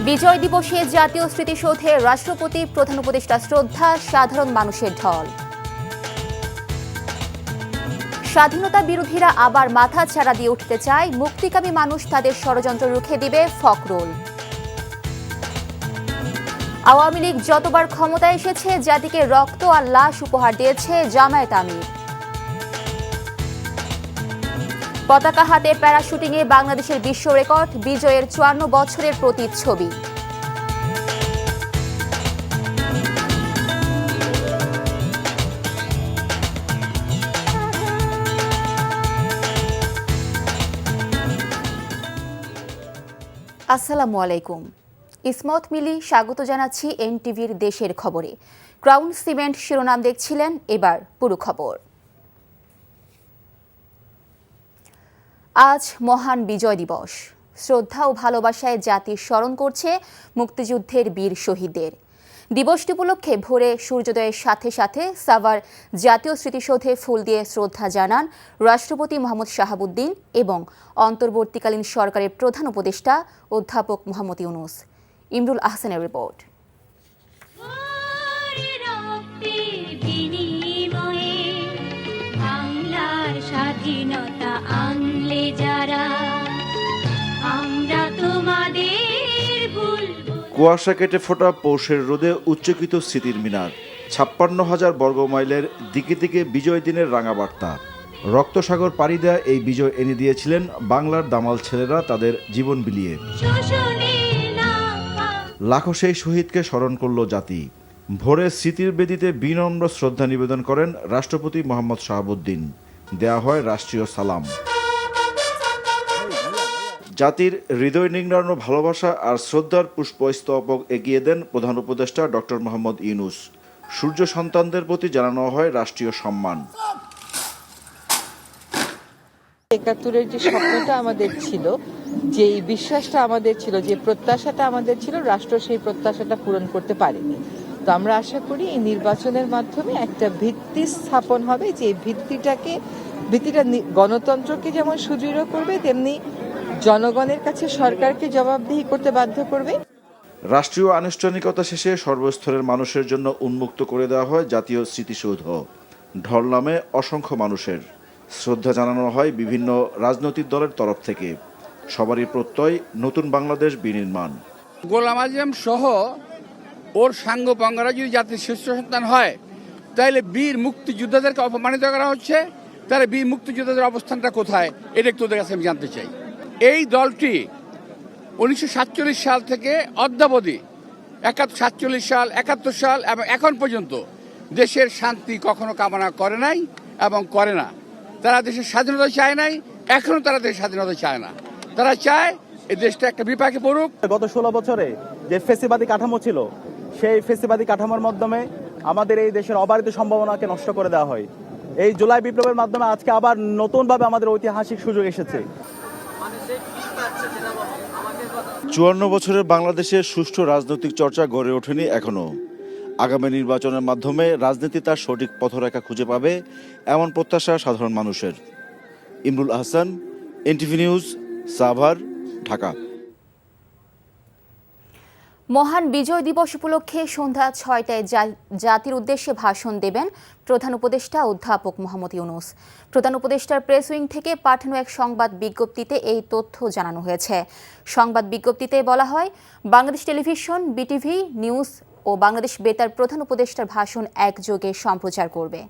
বিজয় দিবসে জাতীয় স্মৃতিসৌধে রাষ্ট্রপতি, প্রধান উপদেষ্টা শ্রদ্ধা, সাধারণ মানুষের ঢল। স্বাধীনতা বিরোধীরা আবার মাথা ছাড়া দিয়ে উঠতে চায়, মুক্তিকামী মানুষ তাদের ষড়যন্ত্র রুখে দিবে ফখরুল। আওয়ামী লীগ যতবার ক্ষমতায় এসেছে জাতিকে রক্ত আর লাশ উপহার দিয়েছে জামায়াত আমির। পতাকা হাতে প্যারাশুটিংয়ে বাংলাদেশের বিশ্ব রেকর্ড, বিজয়ের ৫৪ বছরের প্রতিচ্ছবি। আসসালামু আলাইকুম। ইসমত মিলি স্বাগত জানাচ্ছি এনটিভির দেশের খবরে। ক্রাউন সিমেন্ট শিরোনাম দেখছিলেন, এবার পুরো খবর। আজ মহান বিজয় দিবস। শ্রদ্ধা ও ভালোবাসায় জাতি স্মরণ করছে মুক্তিযুদ্ধের বীর শহীদদের। দিবসটি উপলক্ষে ভোরে সূর্যোদয়ের সাথে সাথে সাভার জাতীয় স্মৃতিসৌধে ফুল দিয়ে শ্রদ্ধা জানান রাষ্ট্রপতি মোহাম্মদ শাহাবুদ্দিন এবং অন্তর্বর্তীকালীন সরকারের প্রধান উপদেষ্টা অধ্যাপক মোহাম্মদ ইউনূস। ইমরুল আহসানের রিপোর্ট। স্বাধীনতা আনলে যারা, আমরা তোমাদের ভুলবো। কুয়াশা কেটে ফোটা পৌষের রোদে উচ্চকিত স্মৃতির মিনার, ৫৬,০০০ বর্গমাইলের দিকে দিকে বিজয় দিনের রাঙা বার্তা। রক্তসাগর পাড়ি দেয়া এই বিজয় এনে দিয়েছিলেন বাংলার দামাল ছেলেরা তাদের জীবন বিলিয়ে। লাখো সেই শহীদকে স্মরণ করল জাতি। ভোরে স্মৃতির বেদিতে বিনম্র শ্রদ্ধা নিবেদন করেন রাষ্ট্রপতি মোহাম্মদ শাহাবুদ্দিন। দেয়া হয় রাষ্ট্রীয় সালাম। জাতির হৃদয় নিংড়ানো ভালোবাসা আর শ্রদ্ধার পুষ্পস্তবক এগিয়ে দেন প্রধান উপদেষ্টা ডক্টর মোহাম্মদ ইউনূস। সূর্য সন্তানদের প্রতি জানানো হয় রাষ্ট্রীয় সম্মান। ৭১-এর যে স্বপ্নটা আমাদের ছিল, যে বিশ্বাসটা আমাদের ছিল, যে প্রত্যাশাটা আমাদের ছিল, রাষ্ট্র সেই প্রত্যাশাটা পূরণ করতে পারেনি। তো আমরা আশা করি এই নির্বাচনের মাধ্যমে একটা ভিত্তি স্থাপন হবে, যে ভিত্তিটা গণতন্ত্রকে যেমন সুদৃঢ় করবে, তেমনি জনগণের কাছে সরকারকে জবাবদিহি করতে বাধ্য করবে। রাষ্ট্রীয় আনুষ্ঠানিকতা শেষে সর্বস্তরের মানুষের জন্য উন্মুক্ত করে দেওয়া হয় জাতীয় স্মৃতিসৌধ। ঢল নামে অসংখ্য মানুষের। শ্রদ্ধা জানানো হয় বিভিন্ন রাজনৈতিক দলের তরফ থেকে। সবারই প্রত্যয় নতুন বাংলাদেশ বিনির্মাণ। গোলাম আজম সহ ওর সাঙ্গপাঙ্গরা যদি জাতির শীর্ষ সন্তান হয়, তাহলে বীর মুক্তিযোদ্ধাদেরকে অপমানিত করা হচ্ছে। তাহলে বীর মুক্তিযোদ্ধাদের অবস্থানটা কোথায়, এটা তোদের কাছে আমি জানতে চাই। এই দলটি 1947 সাল থেকে অদ্যাবধি 47 সাল, 71 সাল এবং এখন পর্যন্ত দেশের শান্তি কখনো কামনা করে নাই এবং করে না। তারা দেশের স্বাধীনতা চায় নাই, এখনো তারা দেশের স্বাধীনতা চায় না। তারা চায় এই দেশটা একটা বিপাকে পড়ুক। গত 16 বছরে যে ফেসিবাদী কাঠামো ছিল, সেই ফেসিবাদী কাঠামোর মাধ্যমে আমাদের এই দেশের অবারিত সম্ভাবনাকে নষ্ট করে দেওয়া হয়। এই জুলাই বিপ্লবের মাধ্যমে আজকে আবার নতুনভাবে আমাদের ঐতিহাসিক সুযোগ এসেছে। ৫৪ বছরের বাংলাদেশের সুষ্ঠু রাজনৈতিক চর্চা গড়ে ওঠেনি এখনো। আগামী নির্বাচনের মাধ্যমে রাজনীতি তার সঠিক পথরেখা খুঁজে পাবে, এমন প্রত্যাশা সাধারণ মানুষের। Imrul Ahsan, NTV news, Savar, Dhaka. মহান বিজয় দিবস উপলক্ষে সন্ধ্যা ৬টায় জাতির উদ্দেশ্যে ভাষণ দেবেন প্রধান উপদেষ্টা অধ্যাপক মোহাম্মদ ইউনূস। প্রধান উপদেষ্টার প্রেস উইং থেকে পাঠানো এক সংবাদ বিজ্ঞপ্তিতে এই তথ্য জানানো হয়েছে। সংবাদ বিজ্ঞপ্তিতে বলা হয়, বাংলাদেশ টেলিভিশন, বিটিভি নিউজ ও বাংলাদেশ বেতার প্রধান উপদেষ্টার ভাষণ একযোগে সম্প্রচার করবে।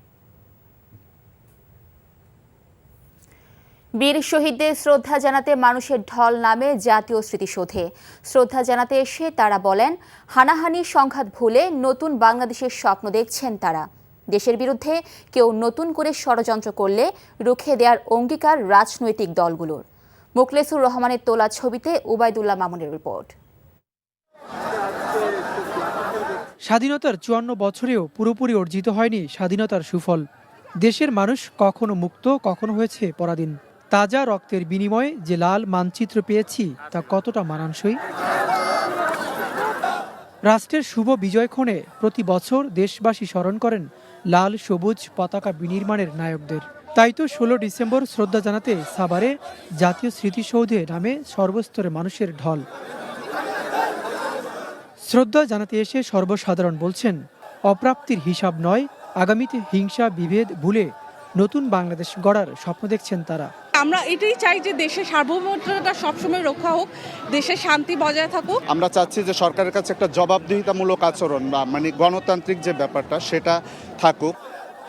বীর শহীদদের শ্রদ্ধা জানাতে মানুষের ঢল নামে জাতীয় স্মৃতিসৌধে। শ্রদ্ধা জানাতে এসে তারা বলেন, হানাহানি সংঘাত ভুলে নতুন বাংলাদেশের স্বপ্ন দেখছেন তারা। দেশের বিরুদ্ধে কেউ নতুন করে ষড়যন্ত্র করলে রুখে দেওয়ার অঙ্গীকার রাজনৈতিক দলগুলোর। মুখলেসুর রহমানের তোলা ছবিতে উবাইদুল্লাহ মামুনের রিপোর্ট। স্বাধীনতার ৫৪ বছরেও পুরোপুরি অর্জিত হয়নি স্বাধীনতার সুফল। দেশের মানুষ কখনো মুক্ত, কখনো হয়েছে পরাধীন। তাজা রক্তের বিনিময়ে যে লাল মানচিত্র পেয়েছি তা কতটা মানানসই। রাষ্ট্রের শুভ বিজয়ক্ষণে প্রতি বছর দেশবাসী স্মরণ করেন লাল সবুজ পতাকা বিনির্মাণের নায়কদের। তাই তো ১৬ ডিসেম্বর শ্রদ্ধা জানাতে সাভারে জাতীয় স্মৃতিসৌধে নামে সর্বস্তরের মানুষের ঢল। শ্রদ্ধা জানাতে এসে সর্বসাধারণ বলছেন, অপ্রাপ্তির হিসাব নয়, আগামীতে হিংসা বিভেদ ভুলে নতুন বাংলাদেশ গড়ার স্বপ্ন দেখছেন তারা। আমরা এটাই চাই যে দেশের সার্বভৌমত্বটা সবসময় রক্ষা হোক, দেশের শান্তি বজায় থাকুক। আমরা চাচ্ছি যে সরকারের কাছে একটা জবাবদিহিতামূলক আচরণ বা মানে গণতান্ত্রিক যে ব্যাপারটা সেটা থাকুক।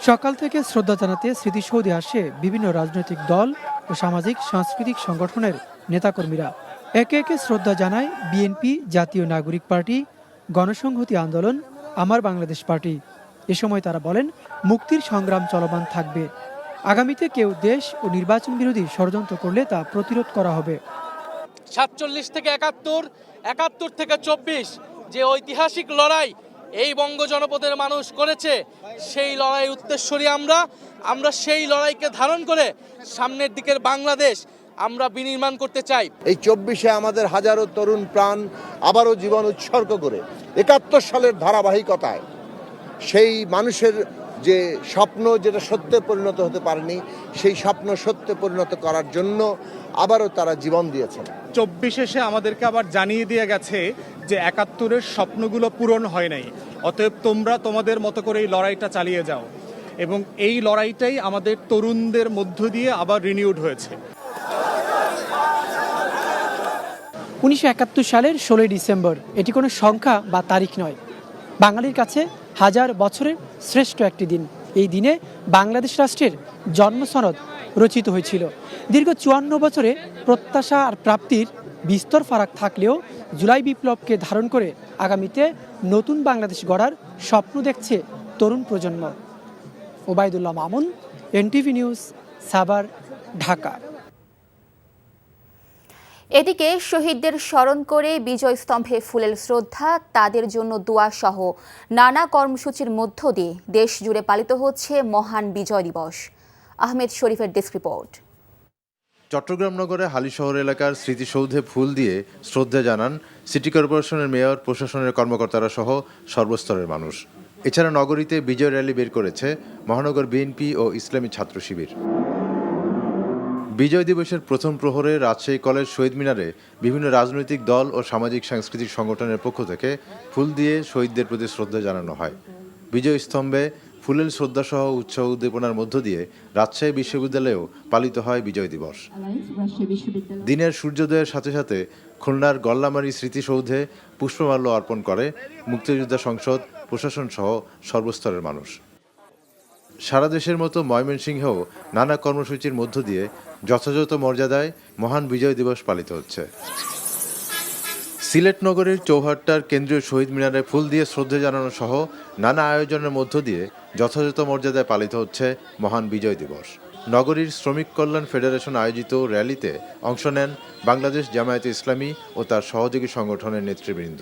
সকাল থেকে শ্রদ্ধা জানাতে স্মৃতিসৌধে আসে বিভিন্ন রাজনৈতিক দল ও সামাজিক সাংস্কৃতিক সংগঠনের নেতাকর্মীরা। একে একে শ্রদ্ধা জানায় বিএনপি, জাতীয় নাগরিক পার্টি, গণসংহতি আন্দোলন, আমার বাংলাদেশ পার্টি। এ সময় তারা বলেন, মুক্তির সংগ্রাম চলমান থাকবে। আগামীতে কেউ দেশ ও নির্বাচন বিরোধী ষড়যন্ত্র করলে তা প্রতিরোধ করা হবে। 47 থেকে 71, 71 থেকে 24 যে ঐতিহাসিক লড়াই এই বঙ্গ জনপদের মানুষ করেছে, সেই লড়াই উত্তরসূরি আমরা সেই লড়াইকে ধারণ করে সামনের দিকের বাংলাদেশ আমরা বিনির্মাণ করতে চাই। এই 24-এ আমাদের হাজারো তরুণ প্রাণ আবারও জীবন উৎসর্গ করে 71 সালের ধারাবাহিকতায় সেই মানুষের যে স্বপ্ন যেটা সত্যে পরিণত হতে পারেনি, সেই স্বপ্ন সত্যে পরিণত করার জন্য আবারও তারা জীবন দিয়েছেন। 24 এসে আমাদেরকে আবার জানিয়ে দিয়ে গেছে যে 71-এর স্বপ্নগুলো পূরণ হয় নাই, অতএব তোমরা তোমাদের মতো করে এই লড়াইটা চালিয়ে যাও। এবং এই লড়াইটাই আমাদের তরুণদের মধ্য দিয়ে আবার রিনিউড হয়েছে। 1971 সালের 16 ডিসেম্বর এটি কোনো সংখ্যা বা তারিখ নয়, বাঙালির কাছে হাজার বছরের শ্রেষ্ঠ একটি দিন। এই দিনে বাংলাদেশ রাষ্ট্রের জন্মসনদ রচিত হয়েছিল। দীর্ঘ 54 বছরে প্রত্যাশা আর প্রাপ্তির বিস্তর ফারাক থাকলেও জুলাই বিপ্লবকে ধারণ করে আগামীতে নতুন বাংলাদেশ গড়ার স্বপ্ন দেখছে তরুণ প্রজন্ম। Obaidullah Mamun, NTV news, Savar, Dhaka. এদিকে শহীদদের স্মরণ করে বিজয় স্তম্ভে ফুলেল শ্রদ্ধা, তাদের জন্য দোয়া সহ নানা কর্মসূচির মধ্য দিয়ে দেশ জুড়ে পালিত হচ্ছে মহান বিজয় দিবস। আহমেদ শরীফের ডেস্ক রিপোর্ট। চট্টগ্রাম নগরে হালিশহর এলাকার স্মৃতিসৌধে ফুল দিয়ে শ্রদ্ধা জানান সিটি কর্পোরেশনের মেয়র, প্রশাসনের কর্মকর্তারা সহ সর্বস্তরের মানুষ। এছাড়া নগরীতে বিজয় র্যালি বের করেছে মহানগর বিএনপি ও ইসলামী ছাত্র শিবির। বিজয় দিবসের প্রথম প্রহরে রাজশাহী কলেজ শহীদ মিনারে বিভিন্ন রাজনৈতিক দল ও সামাজিক সাংস্কৃতিক সংগঠনের পক্ষ থেকে ফুল দিয়ে শহীদদের প্রতি শ্রদ্ধা জানানো হয়। বিজয় স্তম্ভে ফুলেল শ্রদ্ধাসহ উৎসাহ উদ্দীপনার মধ্য দিয়ে রাজশাহী বিশ্ববিদ্যালয়েও পালিত হয় বিজয় দিবস। দিনের সূর্যোদয়ের সাথে সাথে খুলনার গল্লামারী স্মৃতিসৌধে পুষ্পমাল্য অর্পণ করে মুক্তিযোদ্ধা সংসদ, প্রশাসন সহ সর্বস্তরের মানুষ। সারা দেশের মতো ময়মনসিংহেও নানা কর্মসূচির মধ্য দিয়ে যথাযথ মর্যাদায় মহান বিজয় দিবস পালিত হচ্ছে। সিলেট নগরীর চৌহাট্টার কেন্দ্রীয় শহীদ মিনারে ফুল দিয়ে শ্রদ্ধা জানানো সহ নানা আয়োজনের মধ্য দিয়ে যথাযথ মর্যাদায় পালিত হচ্ছে মহান বিজয় দিবস। নগরীর শ্রমিক কল্যাণ ফেডারেশন আয়োজিত র্যালিতে অংশ নেন বাংলাদেশ জামায়াতে ইসলামী ও তার সহযোগী সংগঠনের নেতৃবৃন্দ।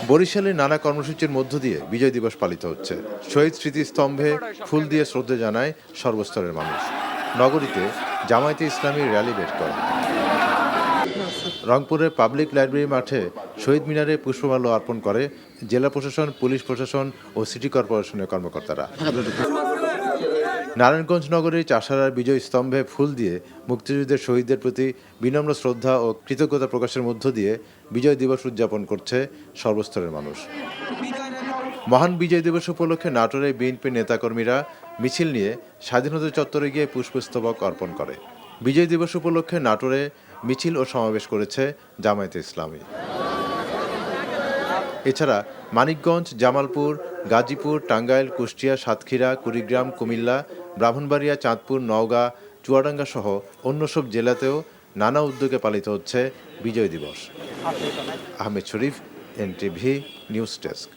বরিশালে নানা কর্মসূচির মধ্য দিয়ে বিজয় দিবস পালিত হচ্ছে। শহীদ স্মৃতিস্তম্ভে ফুল দিয়ে শ্রদ্ধা জানায় সর্বস্তরের মানুষ। নগরীতে জামায়াতে ইসলামী র্যালি বের করে। রংপুরের পাবলিক লাইব্রেরি মাঠে শহীদ মিনারে পুষ্পমাল্য অর্পণ করে জেলা প্রশাসন, পুলিশ প্রশাসন ও সিটি কর্পোরেশনের কর্মকর্তারা। নারায়ণগঞ্জ নগরীর চাষারার বিজয় স্তম্ভে ফুল দিয়ে মুক্তিযুদ্ধের শহীদদের প্রতি বিনম্র শ্রদ্ধা ও কৃতজ্ঞতা প্রকাশের মধ্য দিয়ে বিজয় দিবস উদযাপন করছে সর্বস্তরের মানুষ। মহান বিজয় দিবস উপলক্ষে নাটোরে বিএনপি নেতাকর্মীরা মিছিল নিয়ে স্বাধীনতা চত্বরে গিয়ে পুষ্পস্তবক অর্পণ করে। বিজয় দিবস উপলক্ষে নাটোরে মিছিল ও সমাবেশ করেছে জামায়াতে ইসলামী। এছাড়া মানিকগঞ্জ, জামালপুর, গাজীপুর, টাঙ্গাইল, কুষ্টিয়া, সাতক্ষীরা, কুড়িগ্রাম, কুমিল্লা, ব্রাহ্মণবাড়িয়া, চাঁদপুর, নওগাঁ, চুয়াডাঙ্গা সহ অন্য সব জেলাতেও নানা উদ্যোগে পালিত হচ্ছে বিজয় দিবস। আহমেদ শরীফ, এনটিভি নিউজ ডেস্ক।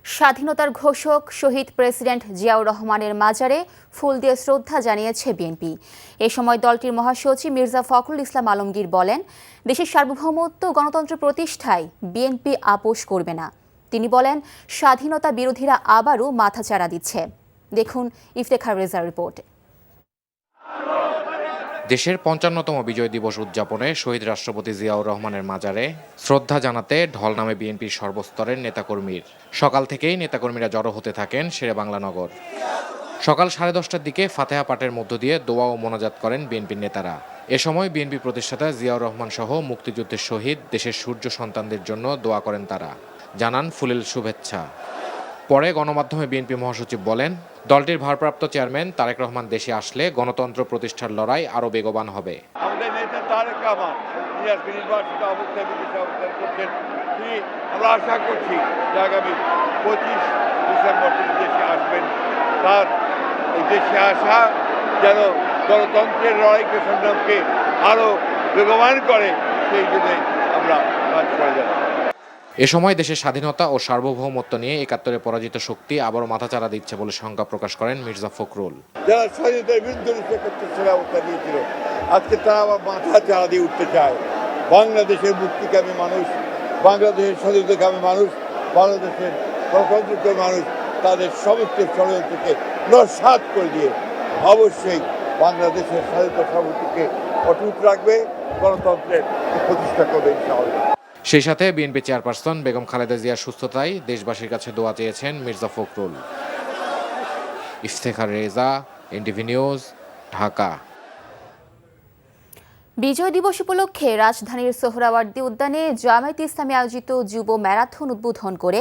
স্বাধীনতার ঘোষক শহীদ প্রেসিডেন্ট জিয়াউর রহমানের মাজারে ফুল দিয়ে শ্রদ্ধা জানিয়েছে বিএনপি। এ সময় দলটির মহাসচিব মির্জা ফখরুল ইসলাম আলমগীর বলেন, দেশের সার্বভৌমত্ব গণতন্ত্র প্রতিষ্ঠায় বিএনপি আপোষ করবে না। তিনি বলেন, স্বাধীনতা বিরোধীরা আবারও মাথাচাড়া দিচ্ছে। দেখুন ইফতেখার রেজার রিপোর্ট। দেশের ৫৫তম বিজয় দিবস উদযাপনে শহীদ রাষ্ট্রপতি জিয়াউর রহমানের মাজারে শ্রদ্ধা জানাতে ঢল নামে বিএনপির সর্বস্তরের নেতাকর্মীর। সকাল থেকেই নেতাকর্মীরা জড়ো হতে থাকেন শেরেবাংলা নগর। সকাল 10:30টার দিকে ফাতেহা পাঠের মধ্য দিয়ে দোয়া ও মোনাজাত করেন বিএনপির নেতারা। এ সময় বিএনপি প্রতিষ্ঠাতা জিয়াউর রহমান সহ মুক্তিযুদ্ধের শহীদ দেশের সূর্য সন্তানদের জন্য দোয়া করেন তারা, জানান ফুলেল শুভেচ্ছা। পরে গণমাধ্যমে বিএনপি মহাসচিব বলেন, দলটির ভারপ্রাপ্ত চেয়ারম্যান তারেক রহমান দেশে আসলে গণতন্ত্র প্রতিষ্ঠার লড়াই আরও বেগবান হবে। আমাদের নেতা তারেক রহমান তিনি আজকে নির্বাচিত অবস্থায় বিদেশে অবস্থান করছেন। আমরা আশা করছি যে আগামী 25 ডিসেম্বর তিনি দেশে আসবেন। তার এই দেশে আসা যেন গণতন্ত্রের লড়াইকে সংগ্রামকে আরও বেগবান করে, সেই জন্যই আমরা কাজ করে যাচ্ছি। এ সময় দেশের স্বাধীনতা ও সার্বভৌমত্ব নিয়ে ৭১-এ পরাজিত শক্তি আবারও মাথাচাড়া দিচ্ছে বলে শঙ্কা প্রকাশ করেন মির্জা ফখরুল। যারা স্বাধীনতার বিরুদ্ধে ৭১ অবস্থা দিয়েছিল, আজকে তারা আবার মাথাচাড়া দিয়ে উঠতে চায়। বাংলাদেশের মুক্তিকামী মানুষ, বাংলাদেশের স্বাধীনতাকামী মানুষ, বাংলাদেশের গণতন্ত্রকামী মানুষ তাদের সমস্ত ষড়যন্ত্রকে নস্যাৎ করে দিয়ে অবশ্যই বাংলাদেশের স্বাধীনতা সার্বভৌমত্বকে অটুট রাখবে, গণতন্ত্রের প্রতিষ্ঠা করবে ইনশাআল্লাহ। সেই সাথে বিএনপি চেয়ারপারসন বেগম খালেদা জিয়ার সুস্থতায় দেশবাসীর কাছে দোয়া চেয়েছেন মির্জা ফখরুল। Iftekhar Reza, NTV news, Dhaka. বিজয় দিবস উপলক্ষে রাজধানীর সোহরাওয়ার্দী উদ্যানে জামায়াতে ইসলামী আয়োজিত যুব ম্যারাথন উদ্বোধন করে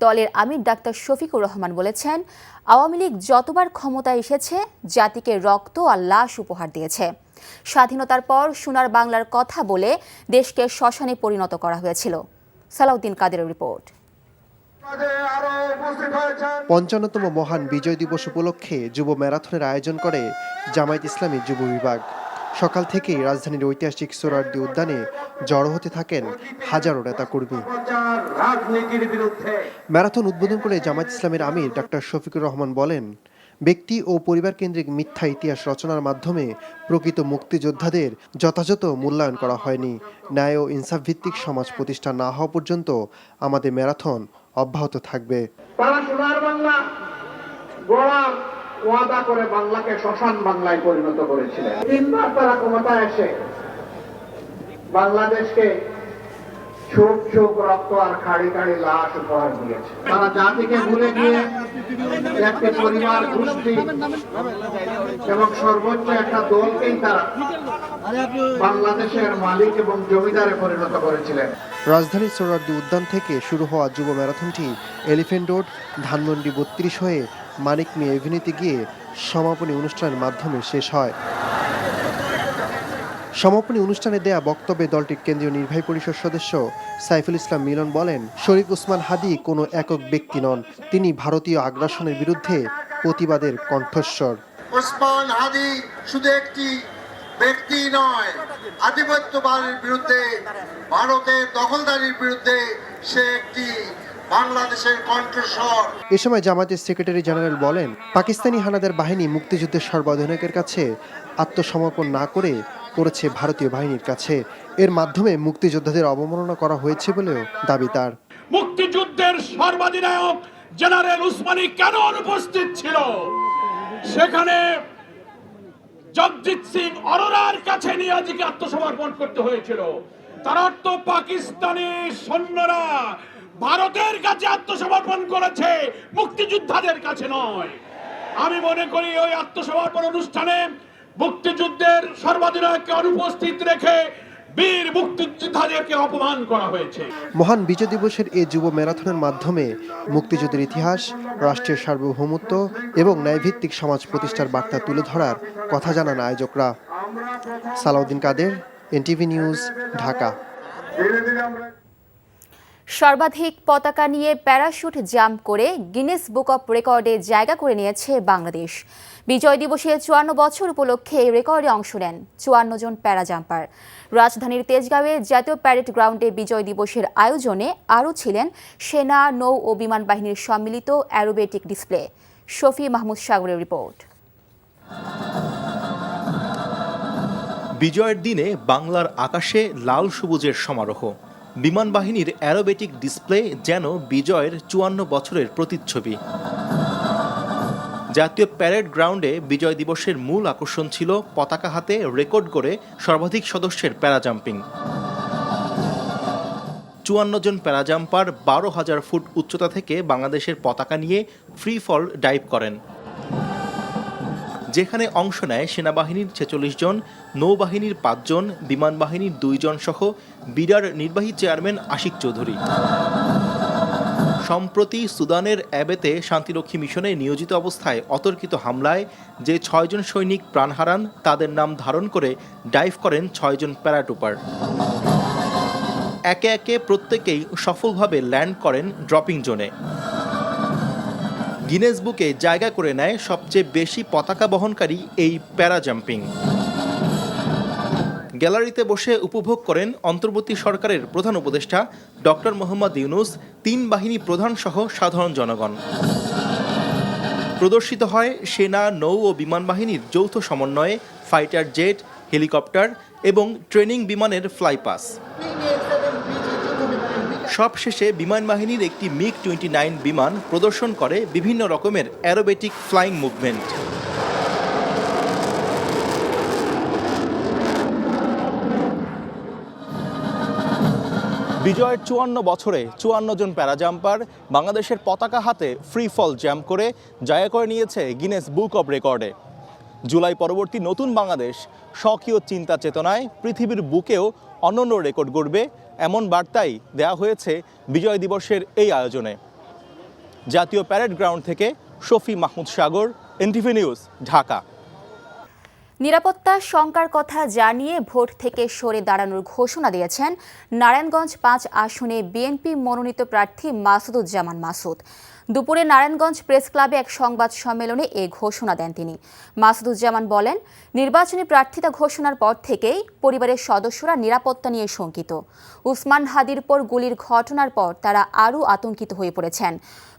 দলের আমির ডাক্তার শফিকুর রহমান বলেছেন, আওয়ামী লীগ যতবার ক্ষমতায় এসেছে জাতিকে রক্ত আর লাশ উপহার দিয়েছে। স্বাধীনতার পর সোনার বাংলার কথা বলে দেশকে শ্মশানে পরিণত করা হয়েছিল। সালাউদ্দিন কাদেরের রিপোর্ট। ৫৫তম মহান বিজয় দিবস উপলক্ষে যুব ম্যারাথনের আয়োজন করে জামায়াত ইসলামী যুব বিভাগ। সকাল থেকেই রাজধানীর ঐতিহাসিক সোহরাওয়ার্দী উদ্যানে জড়ো হতে থাকেন হাজারো নেতাকর্মী। ম্যারাথন উদ্বোধন করে জামায়াত ইসলামের আমির ডাক্তার শফিকুর রহমান বলেন, ব্যক্তি ও পরিবার কেন্দ্রিক মিথ্যা ইতিহাস রচনার মাধ্যমে প্রকৃত মুক্তিযোদ্ধাদের যথাযথ মূল্যায়ন করা হয়নি। ন্যায় ও ইনসাফ ভিত্তিক সমাজ প্রতিষ্ঠা না হওয়া পর্যন্ত আমাদের ম্যারাথন অব্যাহত থাকবে। তারা সোনার বাংলা গড়ার ওয়াদা করে বাংলাকে শ্মশান বাংলায় পরিণত করেছিলেন। তিনবার তারা ক্ষমতায় এসে বাংলাদেশকে ছোপ ছোপ রক্ত আর খাড়ি খাড়ি লাশ উপহার দিয়েছে। তারা জাতিকে ভুলে গিয়ে একটি পরিবার, গোষ্ঠী এবং সর্বোচ্চ একটা দলকেই তারা বাংলাদেশের মালিক এবং জমিদারে পরিণত করেছিলেন। রাজধানীর সোহরাওয়ার্দী উদ্যান থেকে শুরু হওয়া যুব ম্যারাথনটি এলিফ্যান্ট রোড, ধানমন্ডি ৩২ হয়ে মানিক মিয়া এভিনিউতে গিয়ে সমাপনী অনুষ্ঠানের মাধ্যমে শেষ হয়। সমাপনী অনুষ্ঠানে দেয়া বক্তব্যে দলটির কেন্দ্রীয় নির্বাহী পরিষদ সদস্য সাইফুল ইসলাম মিলন বলেন, শরীফ ওসমান হাদী কোনো একক ব্যক্তি নন, তিনি ভারতীয় আগ্রাসনের বিরুদ্ধে প্রতিবাদের কণ্ঠস্বর। ওসমান হাদী শুধু একটি ব্যক্তি নয়, আধিপত্যবাদের বিরুদ্ধে, ভারতের দখলদারির বিরুদ্ধে সে একটি বাংলাদেশের কণ্ঠস্বর। এ সময় জামায়াতের সেক্রেটারি জেনারেল বলেন, পাকিস্তানি হানাদার বাহিনী মুক্তিযুদ্ধের সর্বাধিনায়কের কাছে আত্মসমর্পণ না করে করেছে ভারতীয় বাহিনীর কাছে। এর মাধ্যমে মুক্তিযোদ্ধাদের অবমাননা করা হয়েছে বলেও দাবি তার। মুক্তিযুদ্ধের সর্বাধিনায়ক জেনারেল উসমানী কেন অনুপস্থিত ছিল? সেখানে জগজিৎ সিং অরোরার কাছে নিয়ে আজকে আত্মসমর্পণ করতে হয়েছিল। তার অর্থ পাকিস্তানি সৈন্যরা ভারতের কাছে আত্মসমর্পণ করেছে, মুক্তিযোদ্ধাদের কাছে নয়। আমি মনে করি ওই আত্মসমর্পণ অনুষ্ঠানে মুক্তিযুদ্ধের সর্বাধিনায়ককে অনুপস্থিত রেখে বীর মুক্তিযোদ্ধাদেরকে অপমান করা হয়েছে। মহান বিজয় দিবসের এই যুব ম্যারাথনের মাধ্যমে মুক্তিযুদ্ধের ইতিহাস, রাষ্ট্রীয় সার্বভৌমত্ব এবং ন্যায়ভিত্তিক সমাজ প্রতিষ্ঠার বার্তা তুলে ধরার কথা জানান আয়োজকরা। সালাউদ্দিন কাদের, এনটিভি নিউজ, ঢাকা। সর্বাধিক পতাকা নিয়ে প্যারাশুট জাম্প করে গিনেস বুক অব রেকর্ডে জায়গা করে নিয়েছে বাংলাদেশ। বিজয় দিবসে ৫৪ বছর উপলক্ষে এই রেকর্ডে অংশ নেন ৫৪ জন প্যারা জাম্পার। রাজধানীর তেজগাঁওয়ে জাতীয় প্যারেড গ্রাউন্ডে বিজয় দিবসের আয়োজনে আরও ছিলেন সেনা, নৌ ও বিমান বাহিনীর সম্মিলিত অ্যারোবেটিক ডিসপ্লে। শফি মাহমুদ সাগরের রিপোর্ট। বিজয়ের দিনে বাংলার আকাশে লাল সবুজের সমারোহ। বিমান বাহিনীর অ্যারোবেটিক ডিসপ্লে যেন বিজয়ের ৫৪ বছরের প্রতিচ্ছবি। জাতীয় প্যারেড গ্রাউন্ডে বিজয় দিবসের মূল আকর্ষণ ছিল পতাকা হাতে রেকর্ড করে সর্বাধিক সদস্যের প্যারাজাম্পিং। ৫৪ জন প্যারাজাম্পার ১২,০০০ ফুট উচ্চতা থেকে বাংলাদেশের পতাকা নিয়ে ফ্রি ফল ডাইভ করেন। যেখানে অংশ নেয় সেনাবাহিনীর ৪৬ জন, নৌবাহিনীর ৫ জন, বিমান বাহিনীর ২ জন সহ বিডার নির্বাহী চেয়ারম্যান আশিক চৌধুরী। সম্প্রতি সুদানের অ্যাবেতে শান্তিরক্ষী মিশনে নিয়োজিত অবস্থায় অতর্কিত হামলায় যে ৬ জন সৈনিক প্রাণ হারান তাদের নাম ধারণ করে ডাইভ করেন ৬ জন প্যারাটুপার। একে একে প্রত্যেকেই সফলভাবে ল্যান্ড করেন ড্রপিং জোনে। গিনেস বুকে জায়গা করে নেয় সবচেয়ে বেশি পতাকা বহনকারী এই প্যারা জাম্পিং। গ্যালারিতে বসে উপভোগ করেন অন্তর্বর্তী সরকারের প্রধান উপদেষ্টা ডক্টর মোহাম্মদ ইউনূস, ৩ বাহিনী প্রধান সহ সাধারণ জনগণ। প্রদর্শিত হয় সেনা, নৌ ও বিমান বাহিনীর যৌথ সমন্বয়ে ফাইটার জেট, হেলিকপ্টার এবং ট্রেনিং বিমানের ফ্লাইপাস। সবশেষে বিমান বাহিনীর একটি MiG-29 বিমান প্রদর্শন করে বিভিন্ন রকমের অ্যারোবেটিক ফ্লাইং মুভমেন্ট। বিজয়ের ৫৪ বছরে ৫৪ জন প্যারাজাম্পার বাংলাদেশের পতাকা হাতে ফ্রি ফল জাম্প করে জায়গা করে নিয়েছে গিনেস বুক অব রেকর্ডে। জুলাই পরবর্তী নতুন বাংলাদেশ স্বকীয় চিন্তা চেতনায় পৃথিবীর বুকেও অনন্য রেকর্ড গড়বে, এমন বার্তাই দেওয়া হয়েছে বিজয় দিবসের এই আয়োজনে। জাতীয় প্যারেড গ্রাউন্ড থেকে শফি মাহমুদ সাগর, NTV নিউজ, ঢাকা। নিরাপত্তা শঙ্কার কথা জানিয়ে ভোট থেকে সরে দাঁড়ানোর ঘোষণা দিয়েছেন নারায়ণগঞ্জ ৫ আসনে বিএনপি মনোনীত প্রার্থী মাসুদুজ্জামান মাসুদ। দুপুরে নারায়ণগঞ্জ প্রেস ক্লাবে এক সংবাদ সম্মেলনে এ ঘোষণা দেন তিনি। মাসুদুজ্জামান বলেন, নির্বাচনী প্রার্থিতা ঘোষণার পর থেকেই পরিবারের সদস্যরা নিরাপত্তা নিয়ে শঙ্কিত। উসমান হাদির পর গুলির ঘটনার পর তারা আরও আতঙ্কিত হয়ে পড়েছেন।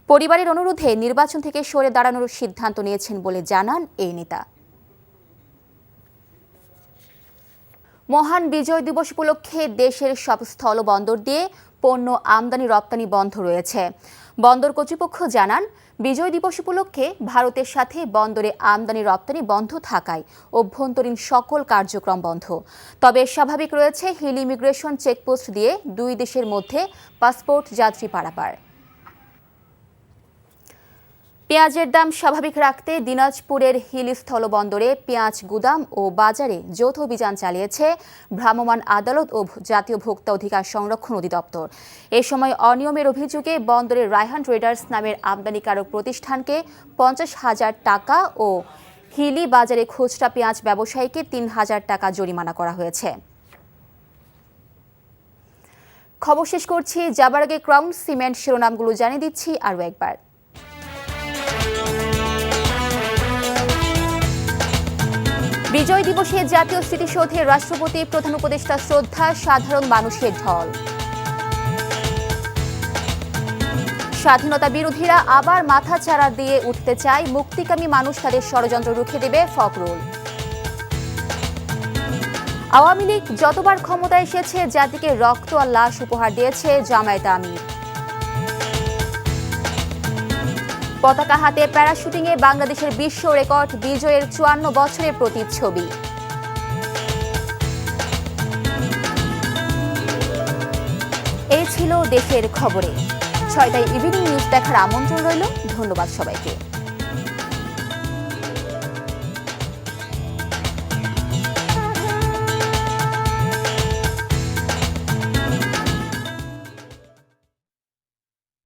পরিবারের অনুরোধে নির্বাচন থেকে সরে দাঁড়ানোর সিদ্ধান্ত নিয়েছেন বলে জানান এই নেতা। মহান বিজয় দিবস উপলক্ষে দেশের সব স্থলবন্দর দিয়ে পণ্য আমদানি রপ্তানি বন্ধ রয়েছে। বন্দর কর্তৃপক্ষ জানান, বিজয় দিবস উপলক্ষে ভারতের সাথে বন্দরে আমদানি রপ্তানি বন্ধ থাকায় অভ্যন্তরীণ সকল কার্যক্রম বন্ধ। তবে স্বাভাবিক রয়েছে হিল ইমিগ্রেশন চেকপোস্ট দিয়ে দুই দেশের মধ্যে পাসপোর্ট যাত্রী পারাপার। পেঁয়াজের দাম স্বাভাবিক রাখতে দিনাজপুরের হিল স্থলবন্দরে পেঁয়াজ গুদাম ও বাজারে যৌথ অভিযান চালিয়েছে ভ্রাম্যমাণ আদালত ও জাতীয় ভোক্তা অধিকার সংরক্ষণ অধিদপ্তর। এ সময় অনিয়মের অভিযোগে বন্দরের রায়হান ট্রেডার্স নামের আমদানিকারক প্রতিষ্ঠানকে ৫০,০০০ টাকা ও হিলি বাজারে খুচরা পেঁয়াজ ব্যবসায়ীকে ৩,০০০ টাকা জরিমানা করা হয়েছে। খবর শেষ করছি, যাবার আগে ক্রাউন সিমেন্ট শিরোনামগুলো জানিয়ে দিচ্ছি আরও একবার। বিজয় দিবসে জাতীয় স্মৃতিসৌধে রাষ্ট্রপতি, প্রধান উপদেষ্টা শ্রদ্ধা, সাধারণ মানুষের ঢল। স্বাধীনতা বিরোধীরা আবার মাথা চাড়া দিয়ে উঠতে চায়, মুক্তিকামী মানুষ তাদের ষড়যন্ত্র রুখে দেবে ফখরুল। আওয়ামী লীগ যতবার ক্ষমতায় এসেছে জাতিকে রক্ত আর লাশ উপহার দিয়েছে জামায়াতে আমির। পতাকা হাতে প্যারাশুটিংয়ে বাংলাদেশের বিশ্ব রেকর্ড, বিজয়ের ৫৪ বছরের প্রতিচ্ছবি। এই ছিল দেশের খবরে। ৬টায় ইভিনিং নিউজ দেখার আমন্ত্রণ রইল। ধন্যবাদ সবাইকে।